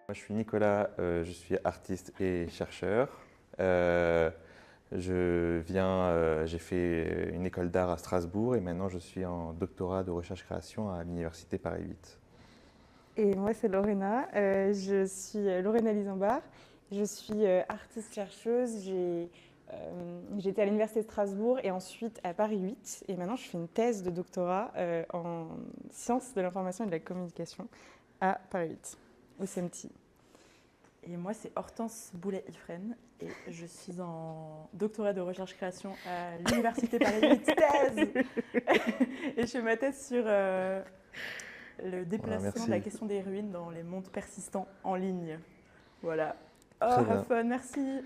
Moi, je suis Nicolas, je suis artiste et chercheur. Euh, j'ai fait une école d'art à Strasbourg et maintenant je suis en doctorat de recherche-création à l'Université Paris 8. Et moi, c'est Lorena. Je suis Lorena Lisambard. Je suis artiste-chercheuse. J'ai été à l'Université de Strasbourg et ensuite à Paris 8. Et maintenant, je fais une thèse de doctorat en sciences de l'information et de la communication à Paris 8, au CMT. Et moi, c'est Hortense Boulet-Ifren et je suis en doctorat de recherche-création à l'Université Paris 8, thèse. Et je fais ma thèse sur le déplacement de la question des ruines dans les mondes persistants en ligne. Voilà. Oh, have fun, merci.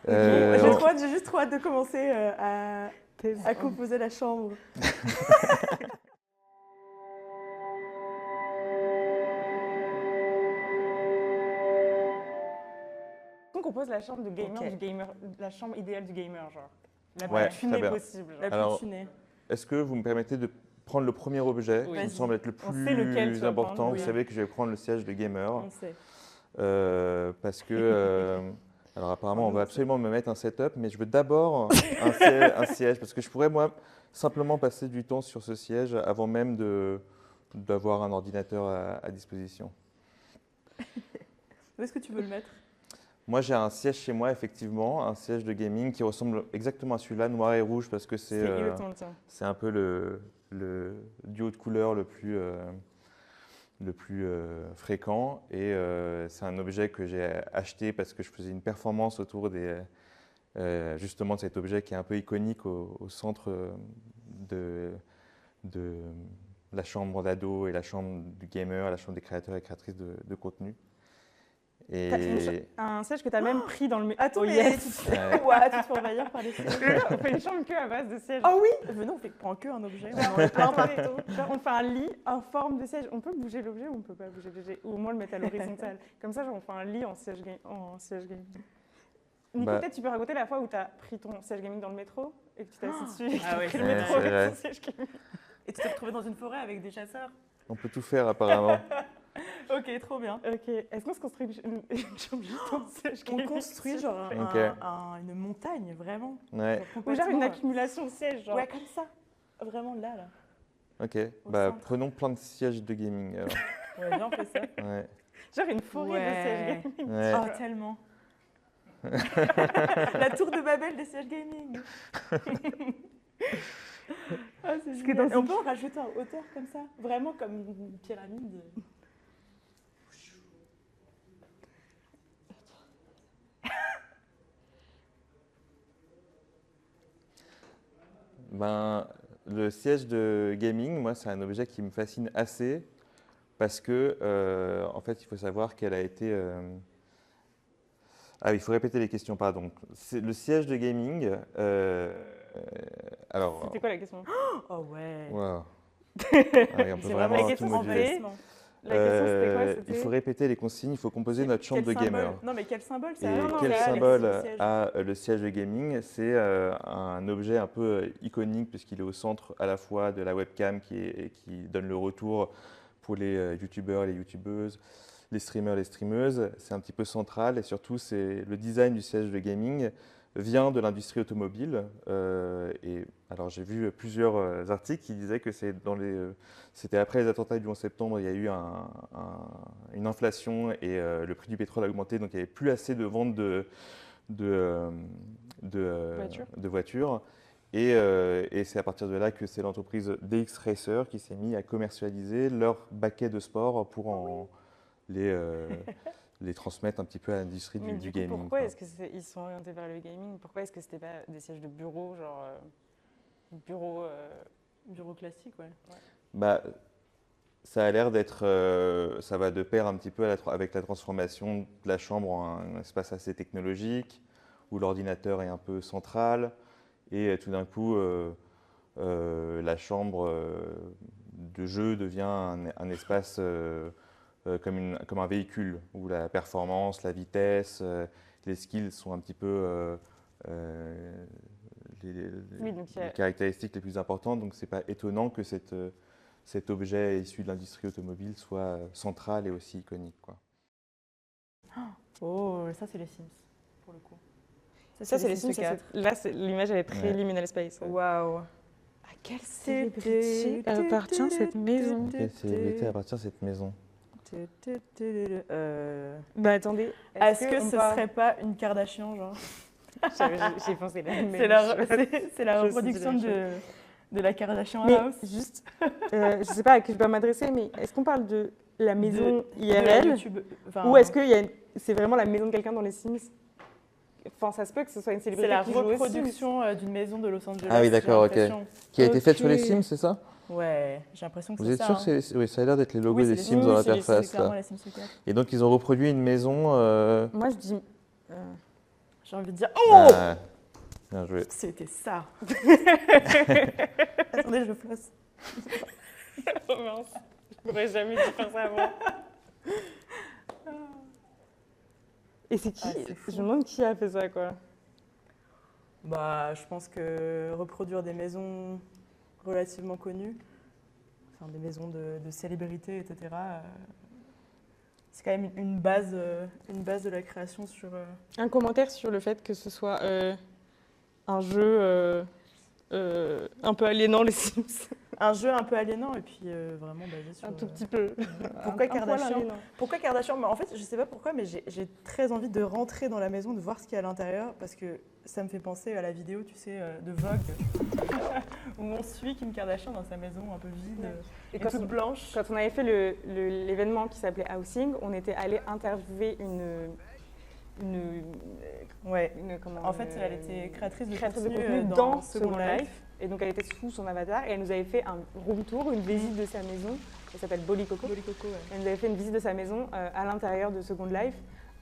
J'ai juste trop hâte de commencer à composer la chambre. On compose la chambre de gamer, Okay. la chambre idéale du gamer, genre. La Ouais, plus tunée possible. La plus tunée. Est-ce que vous me permettez de prendre le premier objet qui me semble être le plus important? Vous savez que je vais prendre le siège de gamer. On sait. Parce que, alors apparemment, on va absolument me mettre un setup, mais je veux d'abord un siège, parce que je pourrais, moi, simplement passer du temps sur ce siège avant même d'avoir un ordinateur à disposition. Où est-ce que tu veux le mettre? Moi, j'ai un siège chez moi, effectivement, un siège de gaming qui ressemble exactement à celui-là, noir et rouge, parce que c'est un peu le duo de couleurs le plus fréquent. Et c'est un objet que j'ai acheté parce que je faisais une performance autour justement de cet objet qui est un peu iconique au centre de la chambre d'ado et la chambre du gamer, la chambre des créateurs et créatrices de contenu. Et un siège que tu as même pris dans le métro. Attends, mais tu te fais envahir par les sièges. On fait une chambre que à base de sièges. Ah oui. Venez, on fait prend que un objet. On fait un lit en forme de siège. On peut bouger l'objet ou on peut pas bouger l'objet? Ou au moins le mettre à l'horizontale. Comme ça, genre, on fait un lit en siège gaming. Nico, peut-être tu peux raconter la fois où tu as pris ton siège gaming dans le métro et que tu t'es assis dessus et que tu as pris le métro avec ton siège gaming. Et tu t'es retrouvé dans une forêt avec des chasseurs. On peut tout faire apparemment. Ok, trop bien. Ok, est-ce qu'on se construit une chambre juste en siège gaming? On construit genre une montagne, vraiment. Ouais. Ou genre une accumulation de sièges. Genre. Ouais, comme ça. Vraiment là. Ok, bah prenons plein de sièges de gaming alors. Ouais, bien, on fait ça. Ouais. Genre une forêt de sièges gaming. Ouais. Oh, tellement. La tour de Babel des sièges gaming. Ah, c'est génial. Et on peut en rajouter en hauteur comme ça, vraiment comme une pyramide. Ben, le siège de gaming, moi, c'est un objet qui me fascine assez parce que, en fait, il faut savoir qu'elle a été. Ah oui, il faut répéter les questions, pardon. Le siège de gaming. Alors. C'était quoi la question? Oh ouais. Wow. Ah oui, on peut vraiment tout moduler. La question, c'était quoi? Il faut répéter les consignes, il faut composer notre chambre de gamer. Non, mais quel symbole ça a? Quel symbole a le siège de gaming? C'est un objet un peu iconique puisqu'il est au centre à la fois de la webcam qui donne le retour pour les youtubeurs, les youtubeuses, les streamers, les streameuses. C'est un petit peu central et surtout, le design du siège de gaming vient de l'industrie automobile. Et alors j'ai vu plusieurs articles qui disaient que c'était après les attentats du 11 septembre, il y a eu une inflation et le prix du pétrole a augmenté, donc il n'y avait plus assez de ventes de voitures. Et c'est à partir de là que c'est l'entreprise DX Racer qui s'est mise à commercialiser leurs baquets de sport pour les transmettre un petit peu à l'industrie du gaming. Pourquoi est-ce qu'ils sont orientés vers le gaming? Pourquoi est-ce que c'était pas des sièges de bureau, genre bureau classique, ouais. Bah, ça a l'air d'être, ça va de pair un petit peu avec la transformation de la chambre en un espace assez technologique, où l'ordinateur est un peu central, et tout d'un coup, la chambre de jeu devient un espace comme un véhicule, où la performance, la vitesse, les skills sont un petit peu les caractéristiques les plus importantes. Donc, ce n'est pas étonnant que cet objet issu de l'industrie automobile soit central et aussi iconique, quoi. Oh, ça c'est les Sims, pour le coup. Ça, c'est les Sims. 4. Là, l'image, elle est très liminal space. Waouh. À quelle célébrité appartient cette maison? Quelle célébrité appartient à cette maison? Bah attendez, est-ce que ce serait pas une Kardashian, genre? J'ai pensé la même C'est la reproduction de la Kardashian House. Juste, je sais pas à qui je dois m'adresser, mais est-ce qu'on parle de la maison IRL ou est-ce que c'est vraiment la maison de quelqu'un dans les Sims? Enfin, ça se peut que ce soit une célébrité. C'est la qui joue aux reproduction d'une maison de Los Angeles. Ah oui, d'accord, ok. Qui a été faite sur les Ok. Sims, c'est ça? Ouais, j'ai l'impression que Vous c'est êtes ça. sûr que c'est... Oui, ça a l'air d'être les logos des Sims Sims, dans c'est l'interface. C'est clairement Là. les Sims 4. Et donc, ils ont reproduit une maison... Moi, je dis. J'ai envie de dire oh, bien joué. c'était ça. Attendez, je flosse. Oh mince, je n'aurais jamais dû faire ça avant. Et c'est qui? C'est fou. Je me demande qui a fait ça, quoi. Bah, je pense que reproduire des maisons relativement connues, enfin des maisons de célébrités, etc. C'est quand même une base de la création sur. Un commentaire sur le fait que ce soit un jeu un peu aliénant, les Sims. Un jeu un peu aliénant et puis vraiment basé sur. Un tout petit peu. Pourquoi Un poil Kardashian aliénant. Pourquoi Kardashian? Mais en fait, je sais pas pourquoi, mais j'ai très envie de rentrer dans la maison, de voir ce qu'il y a à l'intérieur, parce que ça me fait penser à la vidéo, tu sais, de Vogue, où on suit Kim Kardashian dans sa maison un peu vide et toute blanche. Quand on avait fait l'événement qui s'appelait Housing, on était allé interviewer En fait, elle était créatrice de contenu contenu dans Second Life. Et donc, elle était sous son avatar et elle nous avait fait un room tour, une visite de sa maison. Elle s'appelle Bolly Coco. Bolly Coco, ouais. Elle nous avait fait une visite de sa maison à l'intérieur de Second Life,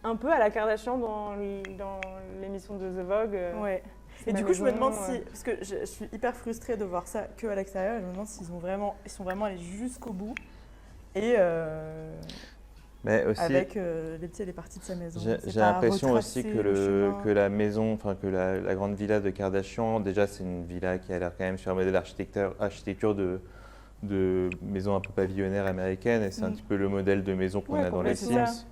un peu à la Kardashian dans l'émission de The Vogue. Ouais. Et du coup, je me demande si, parce que je suis hyper frustrée de voir ça que à l'extérieur, je me demande s'ils sont vraiment allés jusqu'au bout et Mais aussi, avec les parties de sa maison. j'ai l'impression aussi que la maison, enfin que la grande villa de Kardashian, déjà c'est une villa qui a l'air quand même sur un modèle architecture de maison un peu pavillonnaire américaine, et c'est un petit peu le modèle de maison qu'on a dans les complètement. Sims.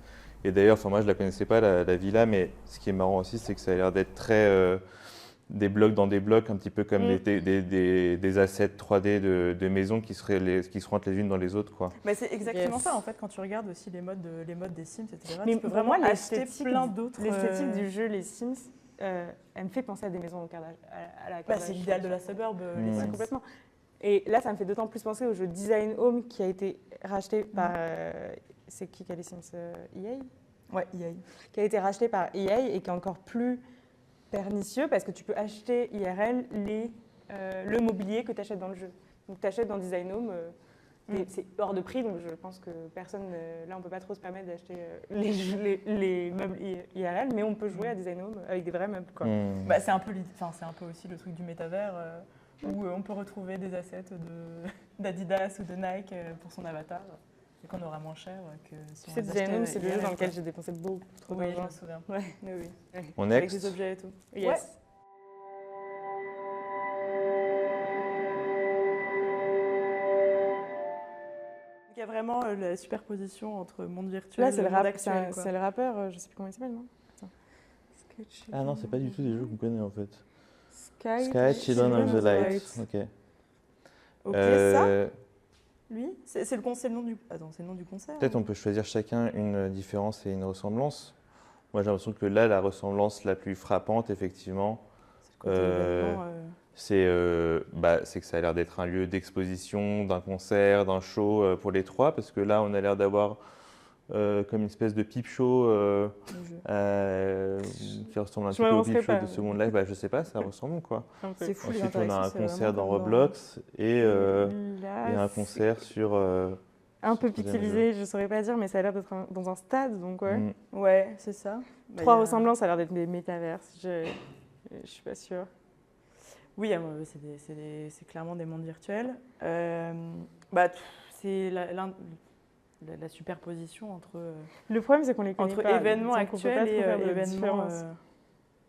Et d'ailleurs, enfin moi je la connaissais pas la villa, mais ce qui est marrant aussi, c'est que ça a l'air d'être très des blocs dans des blocs, un petit peu comme des assets 3D de maisons qui se rentrent les unes dans les autres, quoi. Mais c'est exactement ça en fait quand tu regardes aussi les modes des Sims, etc. Mais tu peux vraiment vraiment acheter plein d'autres. L'esthétique du jeu, les Sims, elle me fait penser à des maisons à la Kardashian. C'est l'idéal de la suburb, les Sims. Complètement. Et là, ça me fait d'autant plus penser au jeu Design Home qui a été racheté par. C'est qui a les Sims EA? Ouais, EA. Qui a été racheté par EA et qui est encore plus pernicieux parce que tu peux acheter IRL le mobilier que tu achètes dans le jeu. Donc tu achètes dans Design Home, c'est hors de prix, donc je pense que personne, là on peut pas trop se permettre d'acheter les meubles IRL, mais on peut jouer à Design Home avec des vrais meubles, quoi. Bah, c'est un peu aussi le truc du métavers où on peut retrouver des assets d'Adidas ou de Nike pour son avatar. Et qu'on aura moins cher que si on les Design Home, achetait c'est le jeu dans IRL, lequel quoi. j'ai dépensé beaucoup trop Oui, je d'argent. me souviens. Ouais. Oui. On Avec next. des objets et tout. Yes. Ouais. Il y a vraiment la superposition entre monde virtuel Là, c'est et le, monde actuel. c'est le rappeur, je sais plus comment il s'appelle, non? Attends. Ah non, c'est pas du tout des jeux qu'on connaît en fait. Sky Children of the Light. Ok. Ok, ça, lui, c'est le nom du. Attends, c'est le nom du concert. Peut-être on peut choisir chacun une différence et une ressemblance. Moi j'ai l'impression que là, la ressemblance la plus frappante, effectivement, C'est le côté événement, c'est que ça a l'air d'être un lieu d'exposition, d'un concert, d'un show pour les trois, parce que là on a l'air d'avoir comme une espèce de peep show qui ressemble un petit peu au peep show de Second Life. Bah, je sais pas, ça ressemble quoi. C'est fou. les Ensuite on a un interactions, c'est concert dans vraiment Roblox et Là, un concert sur... un peu pixelisé, je saurais pas dire, mais ça a l'air d'être dans un stade, donc ouais. Ouais, c'est ça. Bah, Trois ressemblances, ça a l'air d'être des métaverses, je suis pas sûre. Oui, c'est clairement des mondes virtuels. C'est la superposition entre, Le problème, c'est qu'on les connaît entre pas. événements donc on peut pas actuels et trop faire de événements différence.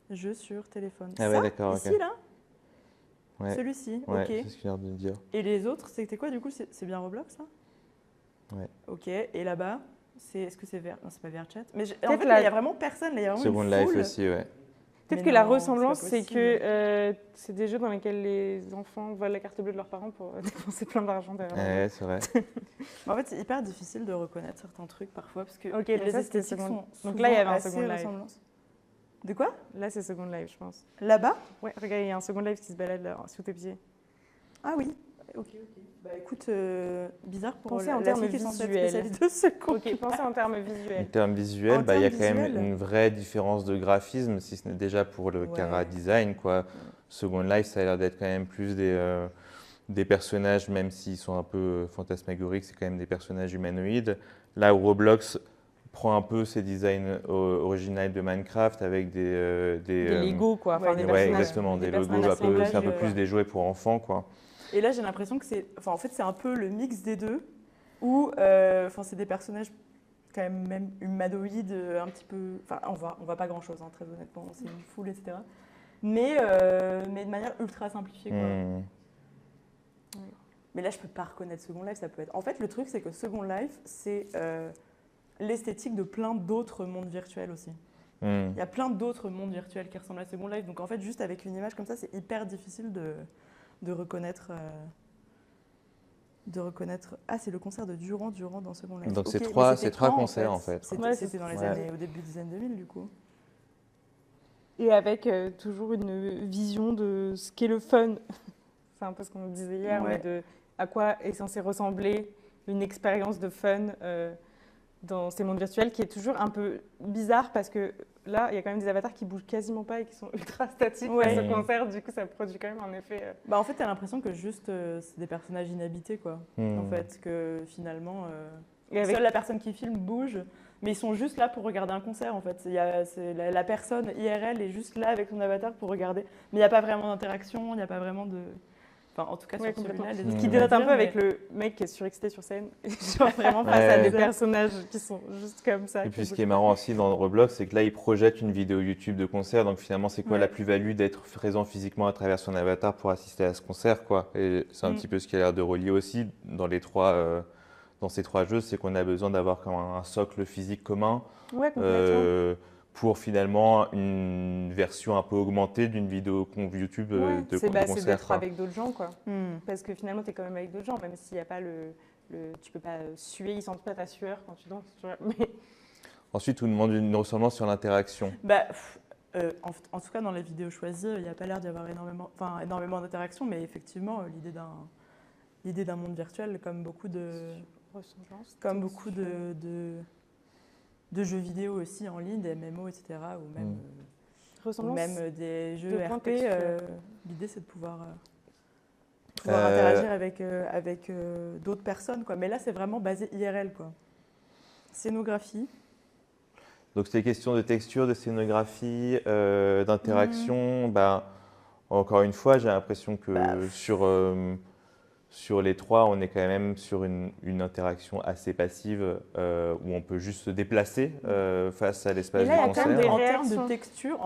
jeux sur téléphone. Ah ouais, d'accord, ici, ok. là, Ouais. celui-ci, Ouais, ok. c'est ce qu'il a l'air de dire. Et les autres, c'était quoi du coup? C'est bien Roblox, là? Ouais. Ok, et là-bas, Est-ce que c'est Ver... Non, c'est pas VRChat. Mais en Peut-être fait, la- il y a vraiment personne. Là, il y a vraiment Second une Life foule. aussi, ouais. Peut-être Mais que la non, ressemblance, c'est c'est pas que c'est des jeux dans lesquels les enfants volent la carte bleue de leurs parents pour dépenser plein d'argent derrière. Ouais, c'est vrai. En fait, c'est hyper difficile de reconnaître certains trucs parfois parce que Ok, les donc ça, c'était esthétiques Second- sont donc là, il y avait un assez Second Life. ressemblantes. De quoi? Là, c'est Second Life, je pense. Là-bas? Ouais, regarde, il y a un Second Life qui se balade là, sous tes pieds. Ah oui. Ok. Bah écoute, bizarre pour Pensez en la termes fille qui est censée être visuels. spécialiste de Second. Ok, pensez en termes En visuels. termes visuels, En bah, il y a termes quand même visuels. une vraie différence de graphisme, si ce n'est déjà pour le Ouais. Chara design, quoi. Second Life, ça a l'air d'être quand même plus des personnages, même s'ils sont un peu fantasmagoriques, c'est quand même des personnages humanoïdes. Là où Roblox prend un peu ses designs originaux de Minecraft avec des Lego, quoi. Enfin, ouais, des ouais, personnages. exactement, des logos personnages un peu, c'est un peu assemblage, plus des jouets pour enfants, quoi. Et là, j'ai l'impression que c'est, enfin, en fait, c'est un peu le mix des deux, où, enfin, c'est des personnages quand même humanoïdes, un petit peu, enfin, on voit pas grand-chose, hein, très honnêtement, c'est une foule, etc. Mais de manière ultra simplifiée, quoi. Hmm. Mais là, je peux pas reconnaître Second Life, ça peut être. En fait, le truc, c'est que Second Life, c'est l'esthétique de plein d'autres mondes virtuels aussi. Hmm. Il y a plein d'autres mondes virtuels qui ressemblent à Second Life, donc en fait, juste avec une image comme ça, c'est hyper difficile de reconnaître. Ah, c'est le concert de Durand dans Second Life. Donc c'est Ok, mais trois c'était quand, concerts en fait. C'était Ouais, c'était dans les ouais. années, au début des années 2000 du coup. Et avec toujours une vision de ce qu'est le fun. C'est un peu ce qu'on disait hier, Ouais. mais de à quoi est censé ressembler une expérience de fun dans ces mondes virtuels, qui est toujours un peu bizarre parce que là, il y a quand même des avatars qui bougent quasiment pas et qui sont ultra statiques Ouais. face au concert. Du coup, ça produit quand même un effet. Bah en fait, t'as l'impression que juste c'est des personnages inhabités quoi. Hmm. En fait, que finalement Et avec- seule la personne qui filme bouge, mais ils sont juste là pour regarder un concert en fait. La personne IRL est juste là avec son avatar pour regarder, mais il n'y a pas vraiment d'interaction, il n'y a pas vraiment de. Enfin, en tout cas, Ouais, sur celui-là, les Hmm. autres, Ce qui on va dénote un dire, peu avec mais- le mec qui est surexcité sur scène, genre vraiment face à Ouais. des personnages qui sont juste comme ça. Et qui puis ce bougent qui est pas. marrant aussi dans Roblox, c'est que là, ils projettent une vidéo YouTube de concert. Donc finalement, c'est quoi Ouais. la plus-value d'être présent physiquement à travers son avatar pour assister à ce concert, quoi. Et c'est un Mm. petit peu ce qui a l'air de relier aussi dans dans ces trois jeux, c'est qu'on a besoin d'avoir comme un socle physique commun Ouais, complètement. pour finalement une version un peu augmentée d'une vidéo YouTube Ouais, de c'est concert, d'être quoi. avec d'autres gens, quoi. Hmm. Parce que finalement, tu es quand même avec d'autres gens, même s'il n'y a pas tu peux pas suer, ils sentent pas ta sueur quand tu danses, tu vois. Mais Ensuite, on demande une ressemblance sur l'interaction. Bah, en tout cas, dans les vidéos choisies, il n'y a pas l'air d'y avoir énormément d'interactions, mais effectivement, l'idée d'un monde virtuel, comme beaucoup de jeux vidéo aussi en ligne, des MMO, etc., ou même, ressemblance. des jeux de points RP, textuels. l'idée c'est de pouvoir interagir avec d'autres personnes, quoi. Mais là, c'est vraiment basé IRL, quoi. Scénographie. Donc c'est question de texture, de scénographie, d'interaction. Bah, encore une fois, j'ai l'impression que sur les trois, on est quand même sur une interaction assez passive où on peut juste se déplacer face à l'espace Et du là, il y a quand concert. même des En réactions.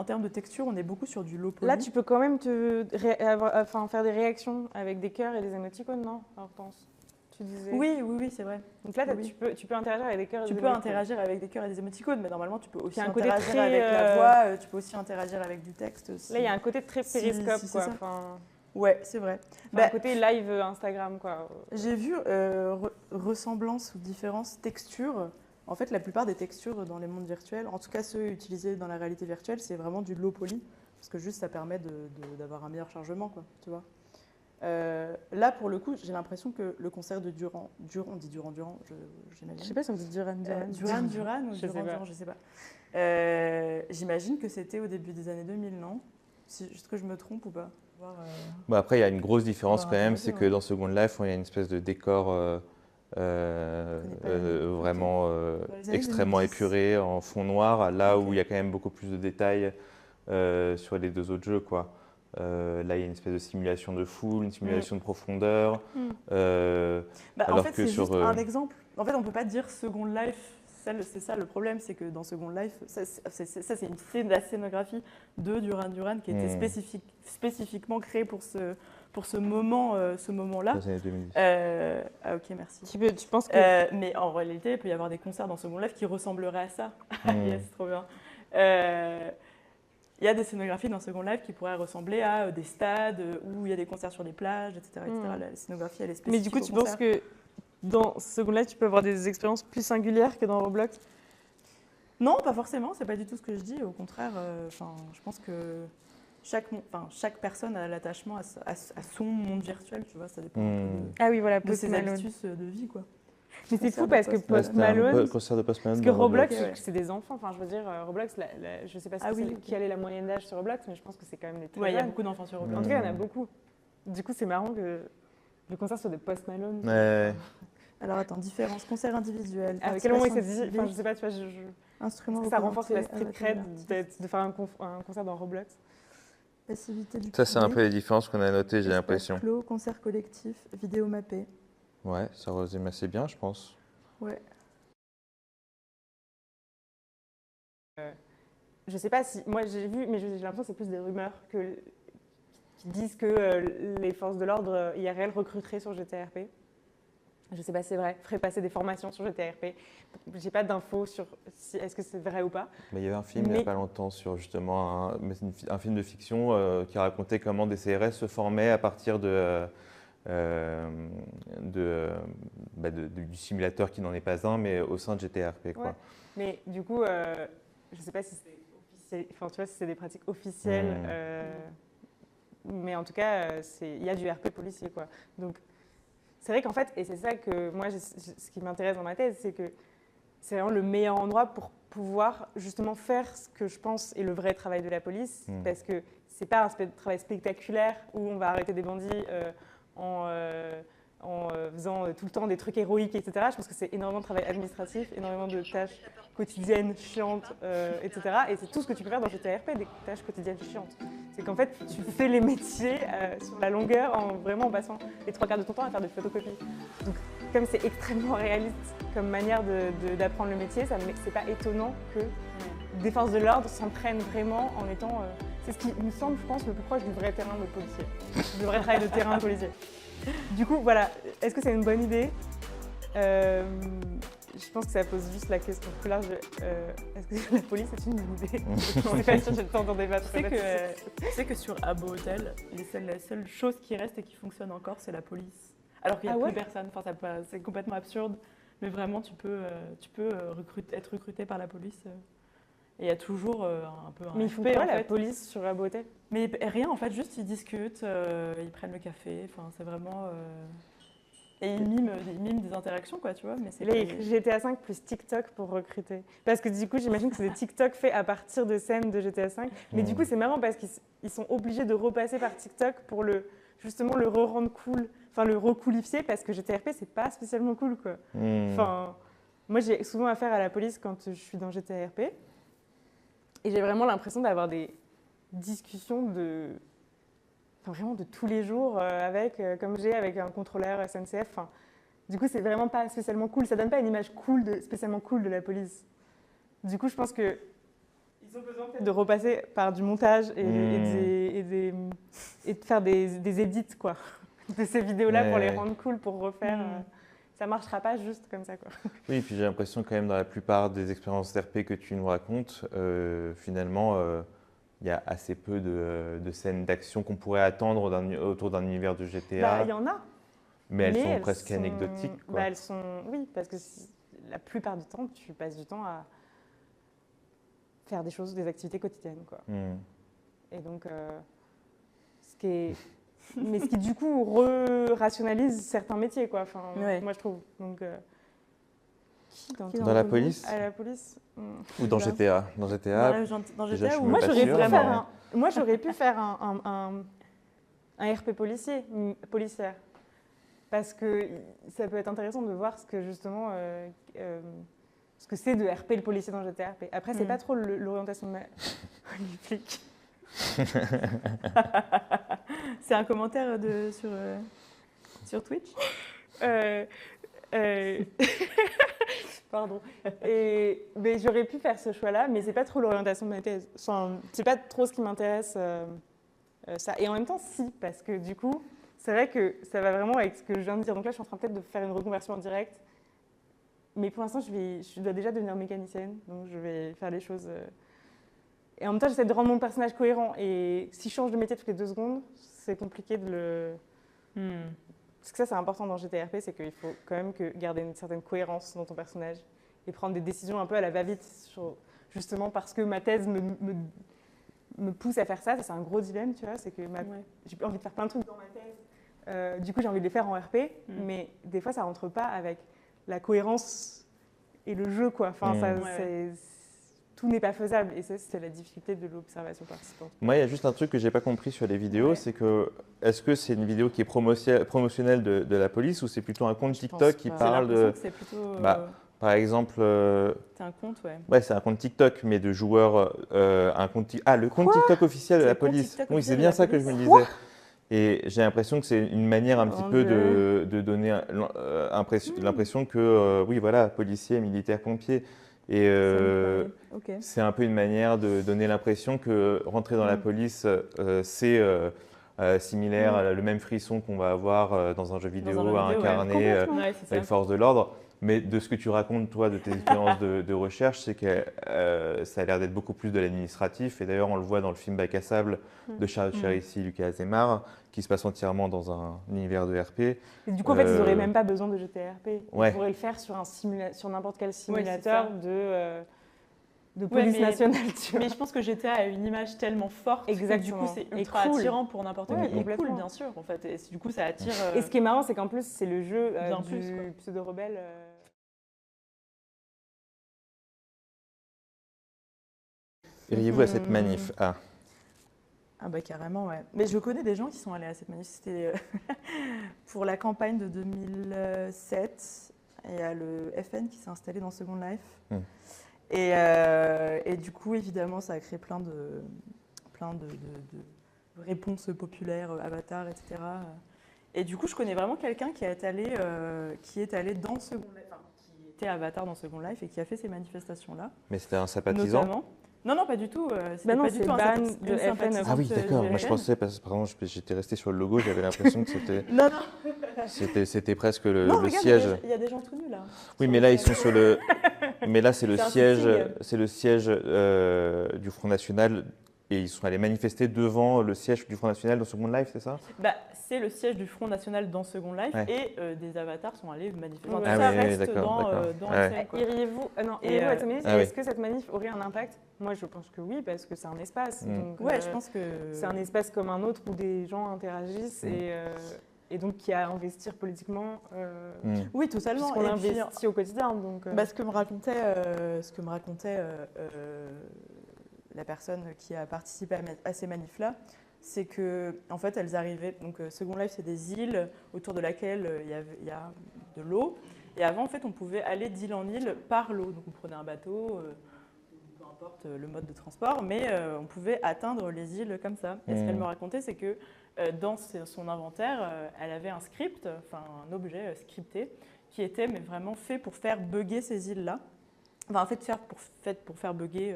termes de texture, on est beaucoup sur du low poly. Là, tu peux quand même faire des réactions avec des cœurs et des émoticônes, non? Alors, je pense. Tu disais. Oui, c'est vrai. Donc là, Oui. tu peux interagir avec des cœurs et Tu des peux émoticônes. interagir avec des cœurs et des émoticônes, mais normalement, tu peux aussi Il y a un côté interagir très, avec la voix, tu peux aussi interagir avec du texte. Là, il y a un côté très Si- périscope, si c'est quoi. ça. Enfin, Ouais, c'est vrai. un côté live Instagram, quoi. J'ai vu ressemblance ou différence texture. En fait, la plupart des textures dans les mondes virtuels, en tout cas ceux utilisés dans la réalité virtuelle, c'est vraiment du low poly, parce que juste ça permet d'avoir un meilleur chargement, quoi, tu vois. Là, pour le coup, j'ai l'impression que le concert de Durand, on dit Durand, j'imagine. Je sais pas si on dit Duran. Duran ou Je sais Durand, pas. je sais pas. J'imagine que c'était au début des années 2000, non? Est-ce que je me trompe ou pas? Bah, après, il y a une grosse différence On va quand même, regarder, c'est que ouais. dans Second Life, il y a une espèce de décor vraiment les années extrêmement 2010. épuré en fond noir, là Ok. où il y a quand même beaucoup plus de détails sur les deux autres jeux, quoi. Là, il y a une espèce de simulation de foule, une simulation de profondeur. en Alors fait, que c'est sur, juste un exemple. En fait, on ne peut pas dire Second Life. C'est ça le problème, c'est que dans Second Life, ça c'est une scène de la scénographie de Duran qui était spécifiquement créée pour pour ce moment-là. Les années 2010. Ah ok, merci. Tu penses que... Mais en réalité, il peut y avoir des concerts dans Second Life qui ressembleraient à ça. Mm. Yes, trop bien. Il y a des scénographies dans Second Life qui pourraient ressembler à des stades où il y a des concerts sur des plages, etc. La scénographie, elle est spécifique. Mais du coup, tu penses que dans Second Life, tu peux avoir des expériences plus singulières que dans Roblox? Non, pas forcément, c'est pas du tout ce que je dis. Au contraire, je pense que chaque personne a l'attachement à son monde virtuel, tu vois, ça dépend un peu Ah oui, voilà, de Post ses Malone. habitudes de vie, quoi. Mais c'est Concert fou de parce que Post Post Malone... Concert de Post Malone Parce que dans Roblox, ouais. c'est des enfants. Enfin, je veux dire, Roblox, je sais pas quelle est la moyenne d'âge sur Roblox, mais je pense que c'est quand même des très Ouais, il y a jeunes. beaucoup d'enfants sur En Roblox. tout cas, il y en a beaucoup. Du coup, c'est marrant que le concert soit de Post Malone. Ouais. Alors attends, différence, concert individuel. À quel moment il s'est participation dit... Enfin, je sais pas, tu vois, instrument est-ce que ça renforce la représenté street avec cred l'artiste. de faire un concert dans Roblox? Passivité du Ça, c'est un public, peu les différences qu'on a notées, j'ai espace l'impression. clos, concert collectif, vidéo mappée. Ouais, ça résume assez bien, je pense. Ouais. Je sais pas si... Moi, j'ai vu, mais j'ai l'impression que c'est plus des rumeurs qui disent que les forces de l'ordre IRL recruteraient sur GTRP. Je sais pas si c'est vrai, feraient passer des formations sur GTRP. J'ai pas d'infos sur est-ce que c'est vrai ou pas. Mais il y avait un film il n'y a pas longtemps sur justement un film de fiction qui racontait comment des CRS se formaient à partir du simulateur qui n'en est pas un, mais au sein de GTRP. Quoi. Ouais. Mais du coup, je ne sais pas si c'est officiel, enfin, tu vois, si c'est des pratiques officielles, mais en tout cas, il y a du RP policier, quoi. Donc, c'est vrai qu'en fait, et c'est ça que moi, ce qui m'intéresse dans ma thèse, c'est que c'est vraiment le meilleur endroit pour pouvoir justement faire ce que je pense est le vrai travail de la police, parce que c'est pas un travail spectaculaire où on va arrêter des bandits en faisant tout le temps des trucs héroïques, etc. Je pense que c'est énormément de travail administratif, énormément de tâches quotidiennes, chiantes, etc. Et c'est tout ce que tu peux faire dans GTRP, des tâches quotidiennes chiantes. C'est qu'en fait, tu fais les métiers sur la longueur, vraiment en passant les 3 quarts de ton temps à faire des photocopies. Donc, comme c'est extrêmement réaliste comme manière d'apprendre le métier, c'est pas étonnant que des forces de l'ordre s'entraînent vraiment en étant... c'est ce qui me semble, je pense, le plus proche du vrai terrain de policier, du vrai travail de terrain de policier. Du coup, voilà, est-ce que c'est une bonne idée? Je pense que ça pose juste la question plus large. Est-ce que la police est une bonne idée? Je ne sais pas si j'ai le temps d'en débattre. Tu sais que sur Habbo Hotel, la seule chose qui reste et qui fonctionne encore, c'est la police. Alors qu'il n'y a plus personne. Enfin, c'est complètement absurde. Mais vraiment, tu peux être recruté par la police. Et il y a toujours un peu un Mais ils font RP, quoi en la fait. police sur Habbo Hotel? Mais rien, en fait, juste ils discutent, ils prennent le café. Enfin, c'est vraiment... Et ils miment des interactions, quoi, tu vois. Mais c'est Là, il y a écrit GTA 5 plus TikTok pour recruter. Parce que du coup, j'imagine que c'est des TikTok faits à partir de scènes de GTA 5. Mais du coup, c'est marrant parce qu'ils sont obligés de repasser par TikTok pour justement le re-rendre cool, enfin le recoolifier, parce que GTRP, c'est pas spécialement cool, quoi. Enfin, moi, j'ai souvent affaire à la police quand je suis dans GTRP. Et j'ai vraiment l'impression d'avoir des discussions vraiment de tous les jours comme j'ai avec un contrôleur SNCF. Enfin, du coup, c'est vraiment pas spécialement cool. Ça donne pas une image spécialement cool de la police. Du coup, je pense que ils ont besoin de repasser par du montage et de faire des edits, quoi, de ces vidéos-là pour les rendre cool, pour refaire. Ça marchera pas juste comme ça, quoi. Oui, et puis j'ai l'impression quand même dans la plupart des expériences RP que tu nous racontes, finalement, il y a assez peu de scènes d'action qu'on pourrait attendre autour d'un univers de GTA. Il y en a. Mais elles sont presque anecdotiques, quoi. Oui, parce que la plupart du temps, tu passes du temps à faire des activités quotidiennes, quoi. Et donc, ce qui du coup rationalise certains métiers, quoi. Enfin, moi je trouve. Donc, dans la police? À la police. Ou dans GTA? Dans GTA, dans déjà, GTA je ou... suis pas Moi, j'aurais pu faire un RP policière. Parce que ça peut être intéressant de voir ce que justement ce que c'est de RP le policier dans GTRP. Après, c'est pas trop l'orientation de les flics. C'est un commentaire sur Twitch. Pardon. Mais j'aurais pu faire ce choix-là, mais c'est pas trop l'orientation de ma thèse. Enfin, c'est pas trop ce qui m'intéresse, ça. Et en même temps, si, parce que du coup, c'est vrai que ça va vraiment avec ce que je viens de dire. Donc là, je suis en train peut-être de faire une reconversion en direct. Mais pour l'instant, je dois déjà devenir mécanicienne. Donc je vais faire les choses. Et en même temps, j'essaie de rendre mon personnage cohérent. Et si je change de métier toutes les 2 secondes, c'est compliqué de le... Parce que ça, c'est important dans GTRP, c'est qu'il faut quand même garder une certaine cohérence dans ton personnage et prendre des décisions un peu à la va-vite, justement parce que ma thèse me pousse à faire ça. Ça, c'est un gros dilemme, tu vois. C'est que j'ai envie de faire plein de trucs dans ma thèse. Du coup, j'ai envie de les faire en RP, mais des fois, ça ne rentre pas avec la cohérence et le jeu, quoi. Enfin, tout n'est pas faisable. Et ça, c'est la difficulté de l'observation participante. Moi, il y a juste un truc que je n'ai pas compris sur les vidéos, c'est que est-ce que c'est une vidéo qui est promotionnelle de la police ou c'est plutôt un compte TikTok qui parle de... C'est plutôt... par exemple... C'est un compte, Ouais, c'est un compte TikTok, mais de joueurs... le compte TikTok officiel de la police. Oui, c'est bien ça que je me disais. Et j'ai l'impression que c'est une manière un petit peu de donner l'impression que, oui, voilà, policiers, militaires, pompiers. Et c'est un peu une manière de donner l'impression que rentrer dans la police, c'est similaire, le même frisson qu'on va avoir dans un jeu vidéo à incarner les forces de l'ordre. Mais de ce que tu racontes, toi, de tes expériences de recherche, c'est que ça a l'air d'être beaucoup plus de l'administratif. Et d'ailleurs, on le voit dans le film Bac à sable de Charles Chérici, Lucas Azemar, qui se passe entièrement dans un univers de RP. Et du coup, en fait, ils n'auraient même pas besoin de GTRP. Ils pourraient le faire sur n'importe quel simulateur de police nationale. Tu vois. Mais je pense que GTA a une image tellement forte que du coup, c'est ultra attirant pour n'importe qui. Et cool, bien sûr, en fait. Et du coup, ça attire... Et ce qui est marrant, c'est qu'en plus, c'est le jeu du pseudo-rebelle... Iriez-vous à cette manif? Ah bah carrément, ouais. Mais je connais des gens qui sont allés à cette manif. C'était pour la campagne de 2007. Il y a le FN qui s'est installé dans Second Life. Et du coup, évidemment, ça a créé plein de réponses populaires, avatars, etc. Et du coup, je connais vraiment quelqu'un qui est allé dans Second Life, enfin, qui était avatar dans Second Life et qui a fait ces manifestations-là. Mais c'était un sympathisant? Notamment. Non, pas du tout. C'était pas du tout un de FN. Ah oui, d'accord. Moi, je pensais, pardon, j'étais resté sur le logo, j'avais l'impression que c'était... Non. C'était presque le regarde, siège. Il y a des gens tout nus là. Oui, mais là, ils sont sur le... Mais là, c'est le siège du Front National et ils sont allés manifester devant le siège du Front National dans Second Life, c'est ça? C'est le siège du Front National dans Second Life et des avatars sont allés manifester. Ah ça oui, reste dans la scène. Iriez-vous à cette manif? Est-ce que cette manif aurait un impact? Moi, je pense que oui, parce que c'est un espace. Donc, je pense que... C'est un espace comme un autre où des gens interagissent et donc qui a à investir politiquement. Oui, totalement. On investit au quotidien. Donc, ce que me racontait la personne qui a participé à ces manifs-là, c'est que en fait, elles arrivaient. Donc, Second Life, c'est des îles autour de laquelle il y a de l'eau. Et avant, en fait, on pouvait aller d'île en île par l'eau. Donc, on prenait un bateau, peu importe le mode de transport, mais on pouvait atteindre les îles comme ça. Et ce qu'elle me racontait, c'est que dans son inventaire, elle avait un script, enfin un objet scripté, qui était mais vraiment fait pour faire bugger ces îles-là. Enfin, en fait, pour faire bugger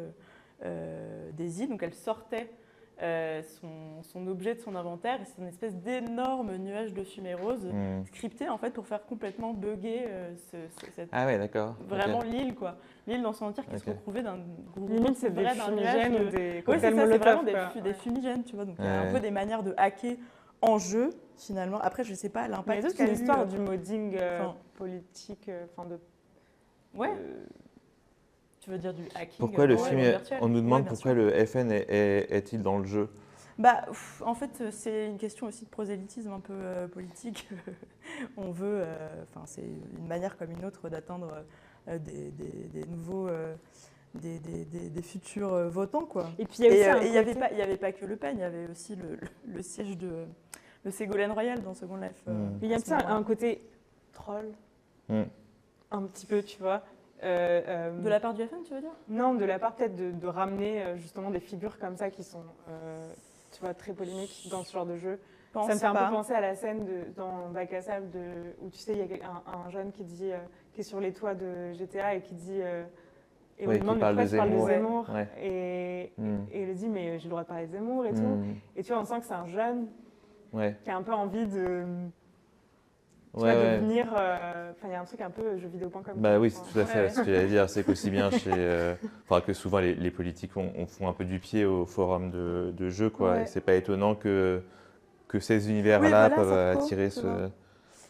des îles. Donc, elle sortait son objet de son inventaire et c'est une espèce d'énorme nuage de fumée rose scripté en fait pour faire complètement bugger cette vraiment l'île quoi, l'île dans son entière qui se retrouvait d'un gros limite c'est des fumigènes ou des cocktails Molotov, c'est vraiment des fumigènes tu vois, donc il y a un peu des manières de hacker en jeu finalement. Après je sais pas l'impact. Mais c'est l'histoire du modding politique Tu veux dire du hacking? Pourquoi le film on nous demande pourquoi le FN est-il dans le jeu? En fait, c'est une question aussi de prosélytisme un peu politique. On veut, c'est une manière comme une autre d'atteindre des nouveaux, des futurs votants, quoi. Et puis il y avait pas que Le Pen, il y avait aussi le siège de Ségolène Royal dans Second Life. Il y a un côté troll, un petit peu, tu vois. De la part du FN, tu veux dire? Non, de la part peut-être de ramener justement des figures comme ça qui sont tu vois, très polémiques dans ce genre de jeu. Ça me fait un peu penser à la scène dans Bac à sable où tu sais, il y a un jeune qui dit qui est sur les toits de GTA et qui dit et on lui demande pourquoi tu parles de Zemmour et il dit mais j'ai le droit de parler de Zemmour et tout. Et tu vois, on sent que c'est un jeune Ouais. qui a un peu envie de, tu Ouais, vois, ouais. de venir. Enfin, il y a un truc un peu jeuxvideo.com. Bah oui, quoi. c'est tout à fait Ouais. ce que j'allais dire. C'est qu'aussi bien enfin, que souvent les politiques on font un peu du pied au forum de jeu, quoi. Et Ouais. c'est pas étonnant que ces Oui, univers-là voilà, peuvent Sarko, attirer tu vois.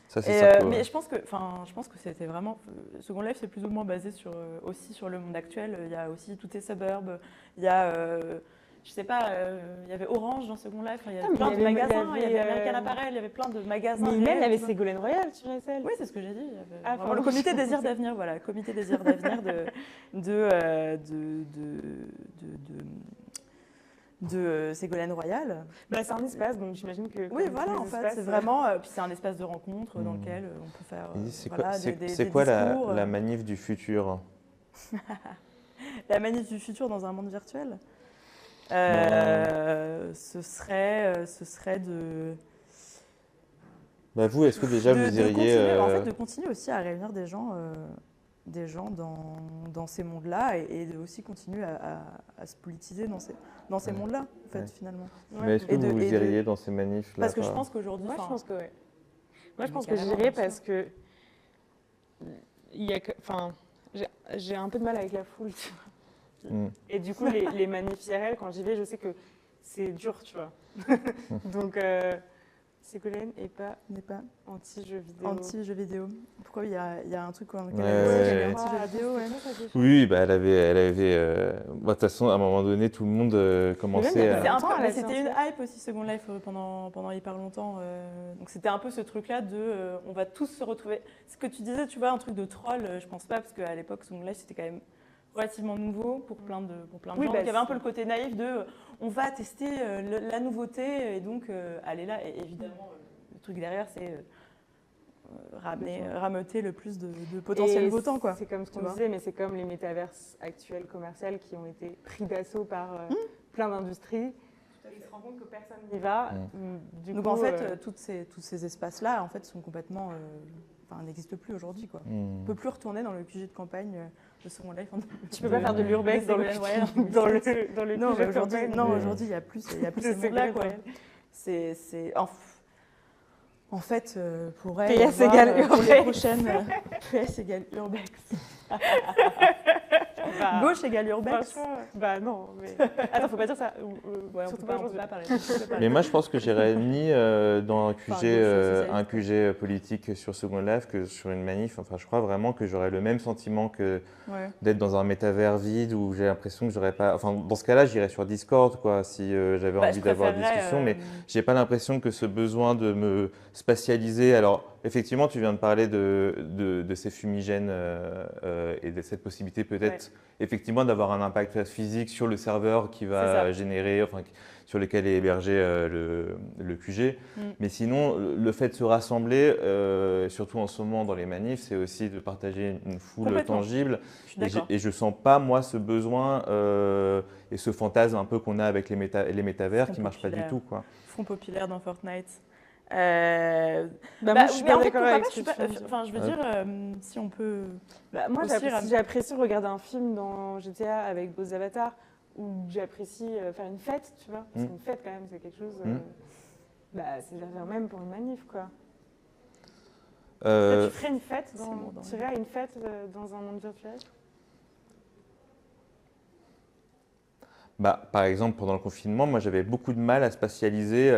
Ça, c'est Et, Sarko. mais Ouais. je pense que c'était vraiment. Second Life, c'est plus ou moins basé aussi sur le monde actuel. Il y a aussi tous les suburbs. Il y a, je sais pas, il y avait Orange dans Second Life. Il y Ah, avait mais plein de magasins. Il y avait American euh, Apparel. Il y avait plein de magasins. Mais même, il y réels, avait tu vois. Ségolène Royal sur SL. Oui, c'est ce que j'ai dit. Il y avait Ah, vraiment le pardon. comité Désir d'avenir, voilà, comité Désir d'avenir de Ségolène Royal. Bah, c'est un espace, donc j'imagine que. Oui, comme voilà, tous les en fait, espaces, c'est vraiment. Puis c'est un espace de rencontre dans lequel on peut faire Il dit, c'est voilà, quoi, des c'est quoi discours. la manif du futur? La manif du futur dans un monde virtuel, ce serait Bah vous, est-ce que déjà vous iriez continuer, en fait, de continuer aussi à réunir des gens dans ces mondes-là et de aussi continuer à se politiser dans ces mondes-là, en fait, Ouais. finalement. Mais est-ce que vous iriez dans ces manifs-là? Parce que je pense qu'aujourd'hui, Moi, je pense que ouais. Moi, je Mais pense que carrément, j'irai bien parce que enfin, j'ai un peu de mal avec la foule, tu vois. Mm. Et du coup, les manifs IRL, quand j'y vais, je sais que c'est dur, tu vois. Donc, Ségolène n'est pas anti-jeux vidéo. anti-jeux vidéo. Pourquoi il y a un truc dans lequel Ouais, elle est ouais. anti-jeux vidéo, ouais. Oui, bah elle avait. Bah, de toute façon, à un moment donné, tout le monde commençait il y a à. C'est un longtemps, peu, elle mais a c'était sorti. une hype aussi Second Life pendant hyper longtemps. Donc c'était un peu ce truc-là de on va tous se retrouver. Ce que tu disais, tu vois, un truc de troll, je pense pas, parce qu'à l'époque Second Life c'était quand même relativement nouveau pour plein de Oui, gens. bah, Donc il y avait un peu le côté naïf de on va tester la nouveauté et donc aller là. Et évidemment, le truc derrière c'est rameuter le plus de potentiels Et votants, quoi. c'est comme ce Tu qu'on vois. disait, mais c'est comme les métaverses actuelles commerciales qui ont été pris d'assaut par plein d'industries. Et ils se rendent compte que personne n'y va. Du Donc coup, en fait, tous ces espaces-là, en fait, sont complètement, n'existent plus aujourd'hui, quoi. On peut plus retourner dans le QG de campagne de Second Life. tu peux pas faire de l'urbex dans le dans le non, non, QG mais aujourd'hui, campagne. non, aujourd'hui, il y a plus ces mondes-là, quoi. C'est en fait, pour elle, PS égale pour les urbex. prochaines, PS égale urbex. Bah, Gauche égale urbex. franchement, bah non, mais attends, faut pas dire ça. Ouais, on Surtout peut pas aujourd'hui. pas parler de ça. Mais moi, je pense que j'irais ni dans Enfin, gauche un socialiste, QG politique sur Second Life que sur une manif. Enfin, je crois vraiment que j'aurais le même sentiment que Ouais. d'être dans un métavers vide où j'ai l'impression que j'aurais pas. Enfin, dans ce cas-là, j'irais sur Discord, quoi, si j'avais Bah, envie je d'avoir une préférerais, discussion. Mais j'ai pas l'impression que ce besoin de me spatialiser. Alors, effectivement, tu viens de parler de ces fumigènes et de cette possibilité peut-être, effectivement, d'avoir un impact physique sur le serveur qui va générer, enfin, sur lequel est hébergé le QG. Mais sinon, le fait de se rassembler, surtout en ce moment dans les manifs, c'est aussi de partager une foule Complètement. tangible. Je suis d'accord. Et je sens pas, moi, ce besoin et ce fantasme un peu qu'on a avec les métavers qui marche pas du tout, quoi. Front populaire dans Fortnite. Bah, moi, je suis mais pas en fait, d'accord pourquoi avec pas, ce que tu viens de dire. enfin, je veux dire, si on peut. Bah, moi, aussi j'apprécie regarder un film dans GTA avec beaux avatars, ou j'apprécie faire une fête, tu vois. Parce qu'une fête, quand même, c'est quelque chose. Bah, c'est faire même pour une manif, quoi. Toi, tu ferais une fête tu irais à une fête dans un monde virtuel? Bah, par exemple, pendant le confinement, moi j'avais beaucoup de mal à spatialiser.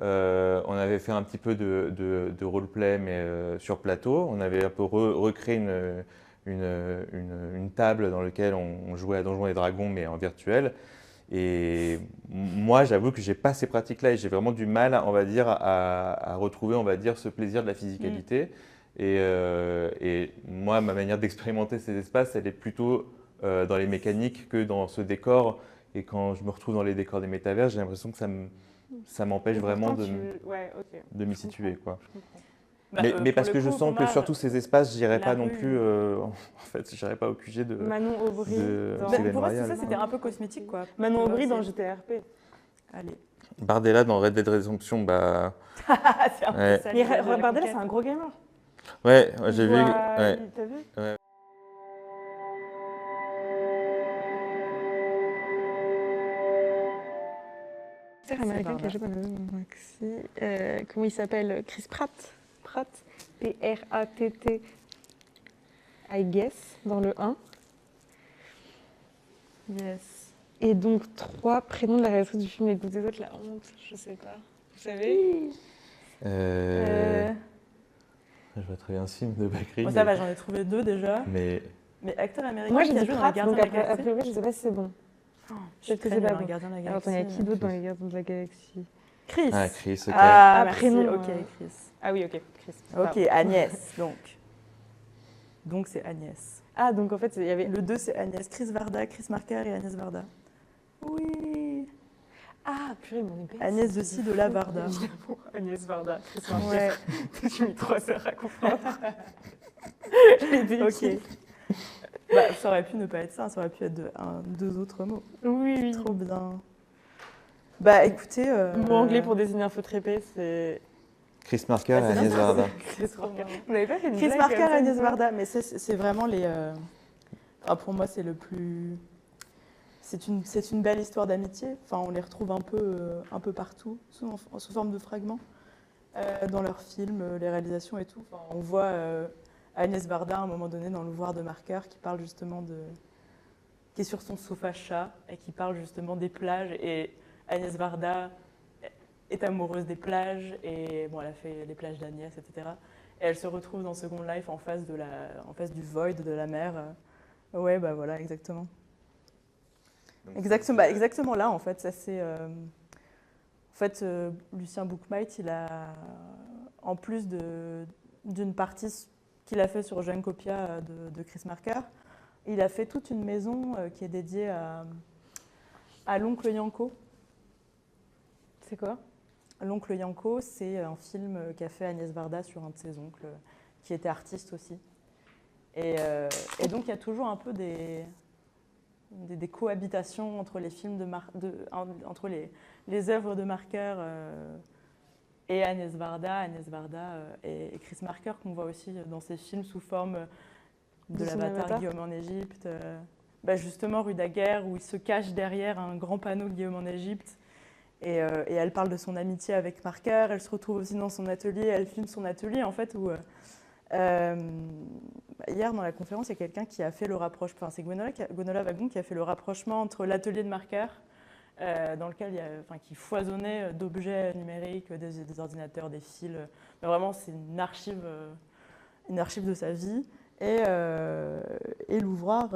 On avait fait un petit peu de roleplay, mais sur plateau. On avait un peu recréé une table dans laquelle on jouait à Donjons et Dragons, mais en virtuel. Et moi, j'avoue que j'ai pas ces pratiques-là et j'ai vraiment du mal, on va dire, à retrouver, on va dire, ce plaisir de la physicalité. Et moi, ma manière d'expérimenter ces espaces, elle est plutôt dans les mécaniques que dans ce décor. Et quand je me retrouve dans les décors des métavers, j'ai l'impression que ça m'empêche vraiment de m'y situer, quoi. Bah, mais parce pour que le je coup, sens pour que moi, sur tous ces espaces, j'irai la pas non rue, plus. En fait, j'irai pas au QG de. Manon Aubry. de dans- Ségolène Pour moi, Royal. ça, c'était un peu cosmétique, quoi. Manon Tu vois, Aubry dans c'est- GTRP. Allez. Bardella dans Red Dead Redemption, bah. C'est un peu Ouais. ça. Mais l'idée de la Bardella, c'est conquête. un gros gamer. Ouais, j'ai vu. T'as vu? Ouais. C'est américain qui a joué dans le Maxi. Comment il s'appelle? Chris Pratt. P-R-A-T-T. I guess, dans le 1. Yes. Et donc, 3 prénoms de la réalisatrice du film Les Goûts des Autres, la honte, je sais pas. Vous savez? Je vois très bien ce film de Bakri. Bon, ça va, j'en ai trouvé 2 déjà. Mais Mais acteur américain Moi, qui j'ai a dit joué dans Les Pratt, Gardiens donc de la a Galaxie. priori, je sais pas si c'est bon. Je que c'est pas bon. Gardien de la Alors, Galaxie. attends, il y a qui d'autre dans Les Gardiens de la Galaxie? Chris. Ah, Chris, ok. Ah, Merci, prénom. ok, Ok, Chris. Ah oui, ok, Chris. Ok, Agnès, donc. Donc c'est Agnès. Ah, donc en fait, il y avait... Le 2, c'est Agnès. Chris Varda, Chris Marker et Agnès Varda. Oui. Ah, purée, mon épée. Agnès de Ci de la Varda. Agnès Varda, Chris Ouais. J'ai mis 3 heures à comprendre. Ok. Bah, ça aurait pu ne pas être ça aurait pu être 2 autres mots. Oui, oui. Trop bien. Bah écoutez. Mot anglais pour désigner un faux trépé, c'est... Chris Marker Ah, et c'est Agnès bien. Varda. Chris Marker. Vous n'avez pas fait une Chris blague Marker, comme ça, Agnès une fois? Varda, mais c'est vraiment les. Enfin, pour moi, c'est le plus. C'est une belle histoire d'amitié. Enfin, on les retrouve un peu partout, sous forme de fragments, dans leurs films, les réalisations et tout. Enfin, on voit Agnès Varda à un moment donné dans Le Voir de Marker qui parle justement qui est sur son sofa chat et qui parle justement des plages. Et Agnès Varda est amoureuse des plages et bon, elle a fait les plages d'Agnès, etc. Et elle se retrouve dans Second Life en face du void de la mer. Ouais, bah voilà, exactement. Exactement là, en fait. Ça, c'est, en fait, Lucien Boukmeit, il a, en plus d'une partie qu'il a fait sur Jeune Copia de Chris Marker, il a fait toute une maison qui est dédiée à l'oncle Yanko. C'est quoi? L'oncle Yanko, c'est un film qu'a fait Agnès Varda sur un de ses oncles, qui était artiste aussi. Et donc, il y a toujours un peu des cohabitations entre les films entre les œuvres de Marker et Agnès Varda et Chris Marker, qu'on voit aussi dans ses films sous forme de l'Avatar Guillaume en Égypte. Justement, rue Daguerre, où il se cache derrière un grand panneau Guillaume en Égypte. Et elle parle de son amitié avec Marker. Elle se retrouve aussi dans son atelier. Elle filme son atelier, en fait, où... hier, dans la conférence, il y a quelqu'un qui a fait le rapprochement. Enfin, c'est Gwenola Wagon qui a fait le rapprochement entre l'atelier de Marker, dans lequel qui foisonnait d'objets numériques, des ordinateurs, des fils. Mais vraiment, c'est une archive de sa vie. Et l'ouvroir,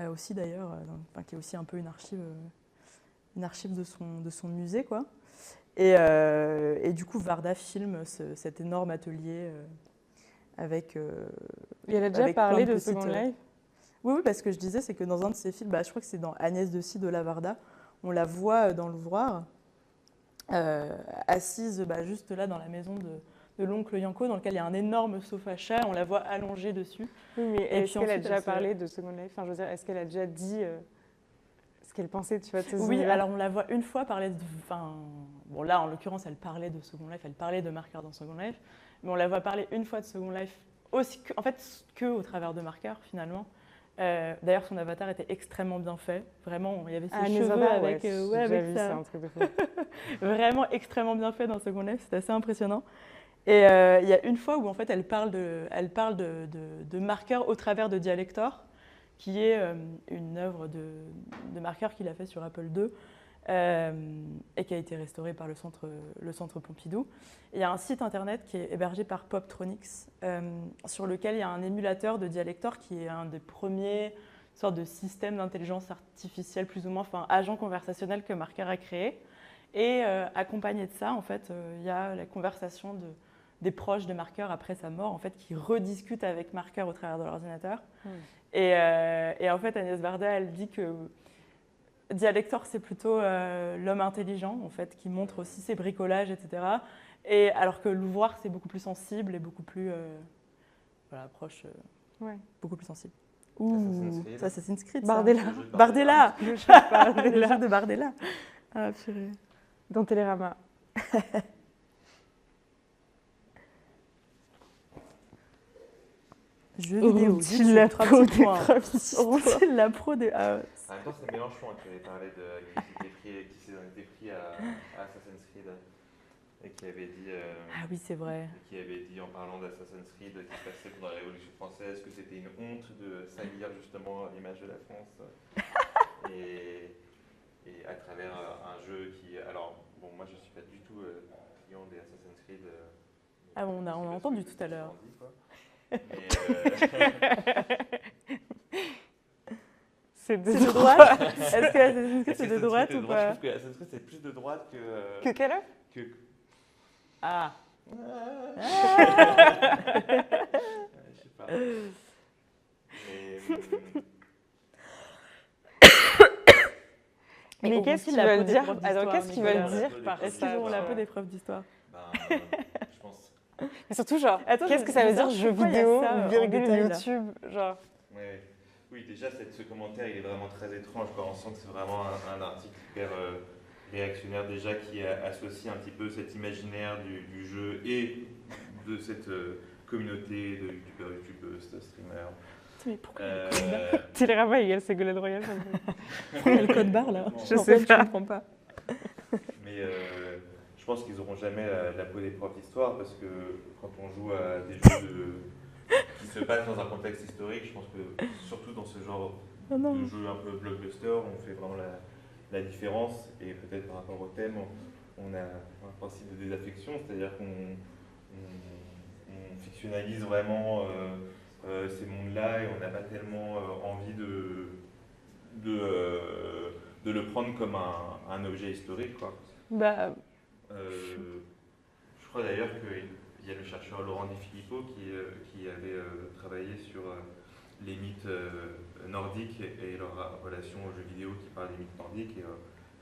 aussi d'ailleurs, qui est aussi un peu une archive de son musée, quoi. Et du coup, Varda filme cet énorme atelier avec. Et elle a déjà parlé de Second Life? Oui, parce que je disais, c'est que dans un de ses films, je crois que c'est dans Agnès de Ci de la Varda, on la voit dans l'ouvroir, assise juste là dans la maison de l'oncle Yanko, dans lequel il y a un énorme sofa chat, on la voit allongée dessus. Oui, mais est-ce qu'elle a déjà parlé de Second Life? Enfin, je veux dire, est-ce qu'elle a déjà dit ce qu'elle pensait, tu vois, de ces Oui, univers? alors on la voit une fois parler de... Bon, là, en l'occurrence, elle parlait de Second Life, elle parlait de Marker dans Second Life, mais on la voit parler une fois de Second Life, aussi, en fait, que au travers de Marker, finalement. D'ailleurs, son avatar était extrêmement bien fait. Vraiment, il y avait ses cheveux avec... avec ça. Un truc de fou. Vraiment extrêmement bien fait dans Second Life, c'est assez impressionnant. Et il y a une fois où, en fait, elle parle de Marker au travers de Dialector, qui est une œuvre de Marker qu'il a fait sur Apple II et qui a été restaurée par le centre Pompidou. Et il y a un site internet qui est hébergé par Poptronics, sur lequel il y a un émulateur de Dialector qui est un des premiers sortes de systèmes d'intelligence artificielle, plus ou moins, enfin, agent conversationnel que Marker a créé. Et accompagné de ça, en fait, il y a la conversation des proches de Marker après sa mort, en fait, qui rediscutent avec Marker au travers de l'ordinateur. Et en fait, Agnès Varda, elle dit que Dialector, c'est plutôt l'homme intelligent, en fait, qui montre aussi ses bricolages, etc. Et alors que l'ouvroir, c'est beaucoup plus sensible et beaucoup plus proche, beaucoup plus sensible. Ça, Assassin's Creed. Bardella. Bardella. Le jeu de Bardella. Le jeu de Bardella. Ah, purée. Dans Télérama. Jeux vidéo. Auront-ils la pro des Auront-ils la pro des... En même temps, c'est Mélenchon qui avait parlé qui s'en était pris à Assassin's Creed et qui avait dit, Ah oui, c'est vrai. qui avait dit en parlant d'Assassin's Creed qui se passait pendant la Révolution française que c'était une honte de salir justement l'image de la France et à travers un jeu qui, alors bon, moi je suis pas du tout client des Assassin's Creed. Ah bon, on a entendu tout à l'heure. C'est C'est de droite. Est-ce que Assassin's Creed c'est de droite ou pas? Je trouve que Assassin's Creed c'est plus de droite que. Que quelle heure que... Ah. Je sais pas. Mais qu'est-ce qu'ils veulent dire? Alors, qu'est-ce qu'ils veulent dire par Est-ce qu'ils ont la peau des profs d'histoire? Je pense. Mais surtout, genre, Attends, qu'est-ce que ça veut dire jeu pourquoi il y a vidéo, ça, en virgule détail, là YouTube, genre. Ouais. Oui, déjà, ce commentaire, il est vraiment très étrange. Quoi. On sent que c'est vraiment un article hyper réactionnaire, déjà, qui associe un petit peu cet imaginaire du jeu et de cette communauté de youtubeurs, youtubeuses, de streamers. Mais pourquoi il y a le code barre Télérama égale Ségolène Royal. Pourquoi il y a le code barre là? Je sais pas. Je comprends pas. Mais je pense qu'ils n'auront jamais la peau des profs d'histoire parce que quand on joue à des jeux qui se passent dans un contexte historique, je pense que surtout dans ce genre de jeu un peu blockbuster, on fait vraiment la différence et peut-être par rapport au thème, on a un principe de désaffection, c'est-à-dire qu'on fictionnalise vraiment ces mondes-là et on n'a pas tellement envie de le prendre comme un objet historique, quoi. Bah, je crois d'ailleurs qu'il y a le chercheur Laurent Di Filippo qui avait travaillé sur les mythes nordiques et leur relation aux jeux vidéo qui parlent des mythes nordiques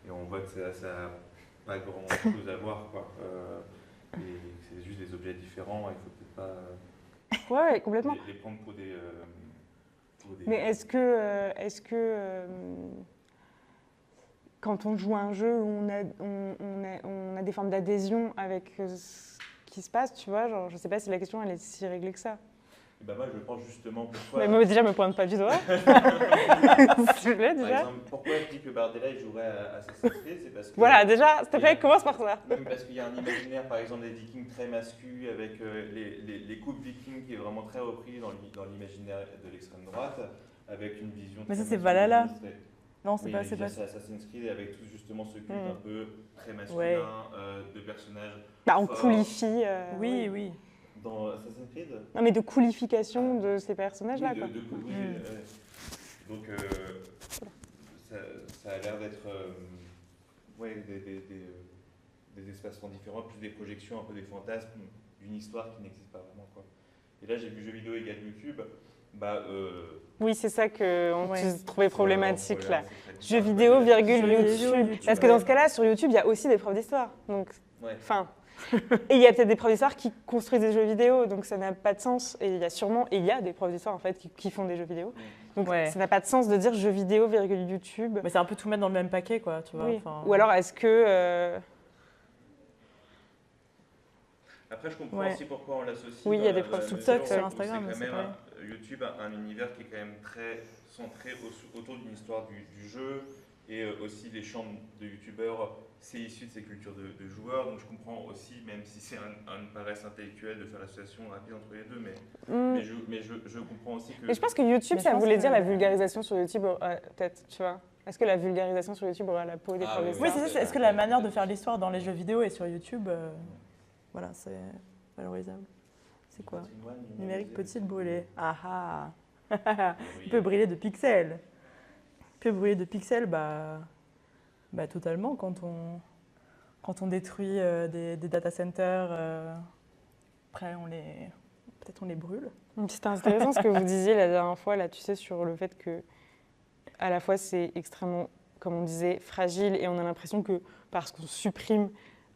et on voit que ça n'a pas grand chose à voir, quoi. Et c'est juste des objets différents, il faut peut-être pas ouais, complètement. les prendre pour des Mais est-ce que quand on joue à un jeu où on a des formes d'adhésion avec ce qui se passe, tu vois, genre, je sais pas si la question elle est si réglée que ça. Bah moi je pense justement pourquoi. Mais moi déjà me pointe pas du doigt. S'il te plaît, Par déjà. exemple, pourquoi je dis que Bardella il jouerait à Assassin's Creed, c'est parce que. Voilà, déjà, s'il te plaît, commence par ça. Même parce qu'il y a un imaginaire, par exemple, des Vikings très masculins avec les couples Vikings qui est vraiment très repris dans l'imaginaire de l'extrême droite, avec une vision. Mais ça très c'est masculine. Valhalla. Non, c'est Oui, pas. mais C'est déjà, pas. c'est Assassin's Creed avec tout justement ce culte un peu très masculin Ouais. de personnages. Bah, on forts. coolifie. Oui, oui. Dans Assassin's Creed. Non, mais de coolification de ces personnages-là, Oui, quoi. oui, donc ça a l'air d'être ouais, des espaces-temps différents, plus des projections, un peu des fantasmes d'une histoire qui n'existe pas vraiment, quoi. Et là, j'ai vu jeux vidéo égale YouTube. Bah, Oui, c'est ça qu'on Ouais. trouvait problématique, là. Jeux Jeux vidéo, virgule, Jeux vidéo, YouTube. YouTube, Parce que ouais. dans ce cas-là, sur YouTube, il y a aussi des profs d'histoire. Donc, Ouais. enfin, et il y a peut-être des profs d'histoire qui construisent des jeux vidéo, donc ça n'a pas de sens. Et il y a des profs d'histoire en fait qui font des jeux vidéo. Donc Ouais. ça n'a pas de sens de dire jeux vidéo, virgule YouTube. Mais c'est un peu tout mettre dans le même paquet, quoi, tu vois. Oui. Enfin, Ou alors est-ce que Après, je comprends Ouais. aussi pourquoi on l'associe. Oui, il y a des dans profs la TikTok mesure sur où Instagram, C'est c'est quand même pareil. YouTube un univers qui est quand même très centré autour d'une histoire du jeu et aussi les chambres de youtubeurs, c'est issu de ces cultures de joueurs. Donc je comprends aussi, même si c'est une paresse intellectuelle de faire l'association rapide entre les deux, mais je comprends aussi que. Mais je pense que YouTube, Mais je ça pense voulait que- dire la vulgarisation sur YouTube, peut-être, tu vois. Est-ce que la vulgarisation sur YouTube aura la peau des Ah profs oui, d'histoire Oui, c'est ça. Est-ce que la manière de faire l'histoire dans les jeux vidéo et sur YouTube, voilà, c'est valorisable. C'est quoi? Numérique peut-il brûler? Ah ah. Il peut brûler de pixels. Il peut brûler de pixels, bah totalement quand on détruit des data centers. Après, peut-être on les brûle. C'est intéressant ce que vous disiez la dernière fois, là, tu sais, sur le fait que, à la fois, c'est extrêmement, comme on disait, fragile et on a l'impression que parce qu'on supprime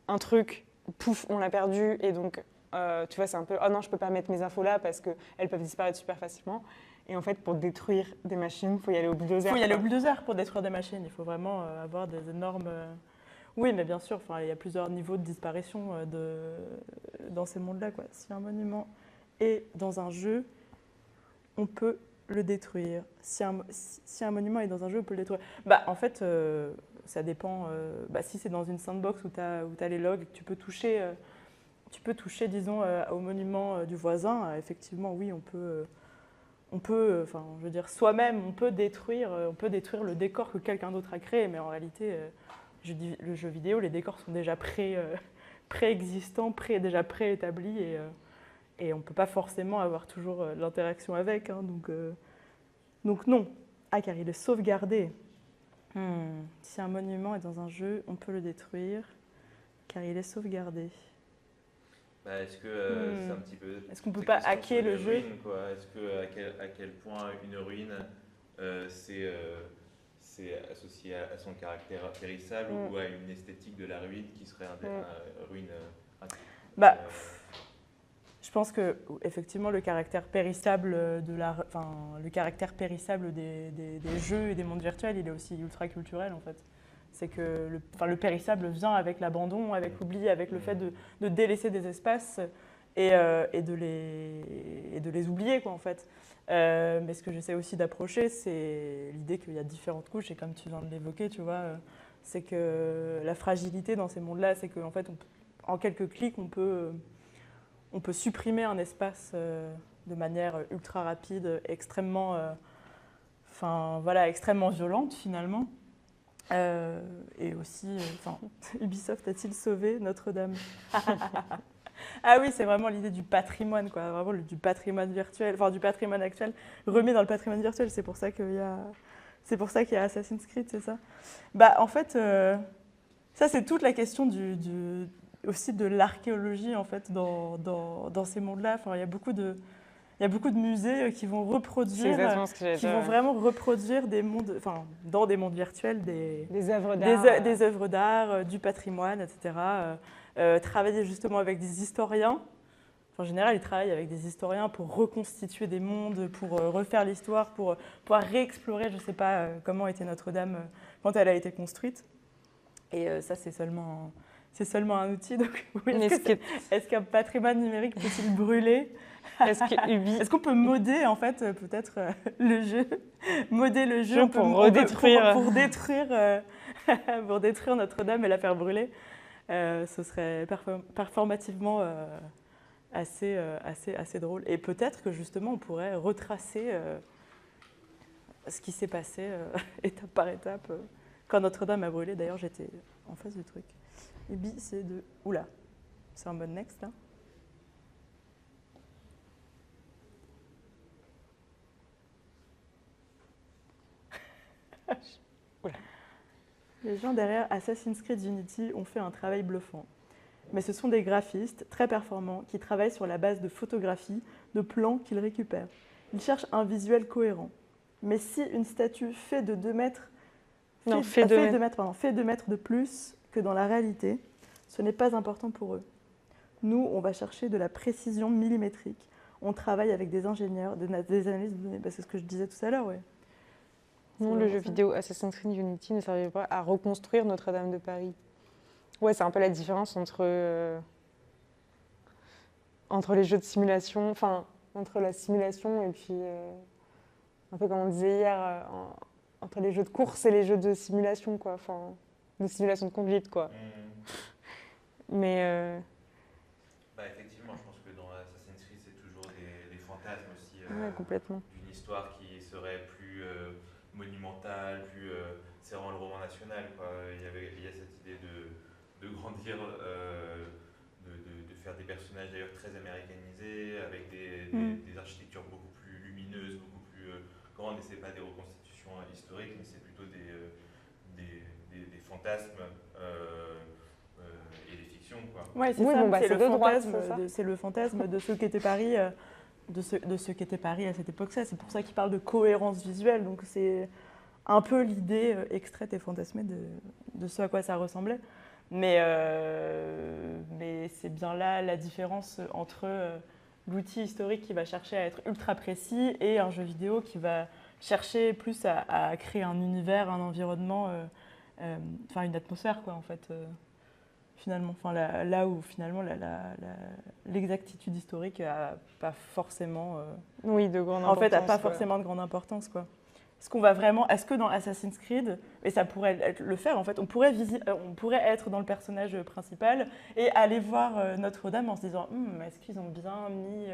un truc, pouf, on l'a perdu et donc, tu vois, c'est un peu, oh non, je peux pas mettre mes infos là parce qu'elles peuvent disparaître super facilement. Et en fait, pour détruire des machines, il faut y aller au bulldozer. Il faut y aller au quoi. bulldozer pour détruire des machines. Il faut vraiment avoir des énormes... Oui, mais bien sûr, il y a plusieurs niveaux de disparition dans ces mondes-là, quoi. Si un monument est dans un jeu, on peut le détruire. Si un monument est dans un jeu, on peut le détruire. Bah, en fait, ça dépend. Si c'est dans une sandbox où tu as les logs, tu peux toucher, disons, au monument du voisin. Effectivement, oui, on peut, je veux dire, soi-même, on peut détruire le décor que quelqu'un d'autre a créé. Mais en réalité, le jeu vidéo, les décors sont déjà préexistants, déjà préétablis et on ne peut pas forcément avoir toujours l'interaction avec. Hein, donc non. Ah, car il est sauvegardé. Si un monument est dans un jeu, on peut le détruire, car il est sauvegardé. Est-ce que c'est un petit peu... Est-ce qu'on ne peut pas hacker le jeu? Est-ce que à quel point une ruine, c'est associé à son caractère périssable ou à une esthétique de la ruine qui serait ruine... Je pense que effectivement le caractère périssable des jeux et des mondes virtuels, il est aussi ultra culturel en fait. C'est que le périssable vient avec l'abandon, avec l'oubli, avec le fait de délaisser des espaces et de les oublier quoi en fait. Mais ce que j'essaie aussi d'approcher, c'est l'idée qu'il y a différentes couches et comme tu viens de l'évoquer, tu vois, c'est que la fragilité dans ces mondes-là, c'est qu'en fait, en quelques clics, on peut supprimer un espace de manière ultra rapide, extrêmement violente finalement. Et aussi, Ubisoft a-t-il sauvé Notre-Dame? Ah oui, c'est vraiment l'idée du patrimoine, quoi, vraiment du patrimoine virtuel, du patrimoine actuel remis dans le patrimoine virtuel. C'est pour ça qu'il y a Assassin's Creed, c'est ça? En fait, ça c'est toute la question aussi de l'archéologie en fait dans ces mondes-là. Il y a beaucoup de musées qui vont vraiment reproduire des mondes, dans des mondes virtuels, des œuvres d'art, du patrimoine, etc. Travailler justement avec des historiens. En général, ils travaillent avec des historiens pour reconstituer des mondes, pour refaire l'histoire, pour pouvoir réexplorer, je ne sais pas comment était Notre-Dame quand elle a été construite. Et ça, c'est seulement un outil. Donc, oui, est-ce qu'un patrimoine numérique peut-il brûler? Est-ce qu'on peut modder en fait peut-être le jeu, modder le jeu pour détruire Notre-Dame et la faire brûler? Ce serait performativement assez drôle. Et peut-être que justement on pourrait retracer ce qui s'est passé étape par étape quand Notre-Dame a brûlé. D'ailleurs, j'étais en face du truc. Ubi, c'est de... Oula, c'est en mode next là. Oula. Les gens derrière Assassin's Creed Unity ont fait un travail bluffant. Mais ce sont des graphistes très performants qui travaillent sur la base de photographies, de plans qu'ils récupèrent. Ils cherchent un visuel cohérent. Mais si une statue fait 2 mètres de plus que dans la réalité, ce n'est pas important pour eux. Nous, on va chercher de la précision millimétrique. On travaille avec des ingénieurs, des analyses de données. C'est ce que je disais tout à l'heure, ouais. Non, le jeu vidéo Assassin's Creed Unity ne servait pas à reconstruire Notre-Dame de Paris. Ouais, c'est un peu la différence entre les jeux de simulation, entre la simulation et puis, un peu comme on disait hier, entre les jeux de course et les jeux de simulation, quoi. De simulation de conduite, quoi. Mais... effectivement, je pense que dans Assassin's Creed, c'est toujours des fantasmes aussi. Complètement. D'une histoire qui serait plus monumentale, c'est vraiment le roman national, quoi. Il y a cette idée de grandir, de faire des personnages d'ailleurs très américanisés, avec des architectures beaucoup plus lumineuses, beaucoup plus grandes, et c'est pas des reconstitutions historiques, mais c'est plutôt des fantasmes et des fictions, quoi. Ouais, c'est ça, c'est le fantasme de ce qu'était Paris, de ce qu'était Paris à cette époque-là. C'est pour ça qu'il parle de cohérence visuelle, donc c'est un peu l'idée extraite et fantasmée de ce à quoi ça ressemblait. Mais c'est bien là la différence entre l'outil historique qui va chercher à être ultra précis et un jeu vidéo qui va chercher plus à créer un univers, un environnement, une atmosphère, quoi, en fait, finalement. Enfin, là où finalement l'exactitude historique n'a pas forcément... Oui, de grande importance. En fait, n'a pas forcément de grande importance, quoi. Est-ce que dans Assassin's Creed, et ça pourrait le faire en fait, on pourrait être dans le personnage principal et aller voir Notre-Dame en se disant est-ce qu'ils ont bien mis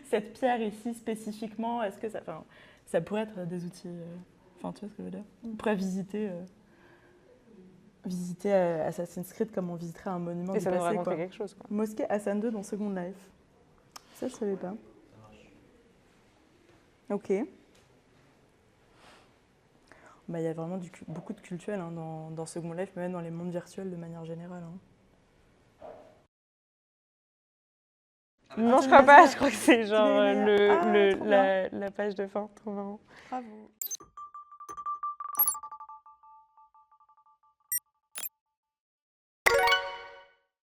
cette pierre ici spécifiquement, est-ce que ça pourrait être des outils, tu vois ce que je veux dire. On pourrait visiter Assassin's Creed comme on visiterait un monument et du ça passé. nous raconterait Quoi. quelque chose. Quoi. Mosquée Hassan II dans Second Life. Ça, je savais pas. Ok. Bah, y a vraiment beaucoup de cultuel dans Second Life, mais même dans les mondes virtuels de manière générale. Non, je crois pas. Je crois que c'est genre la page de fin. Trop marrant. Bravo.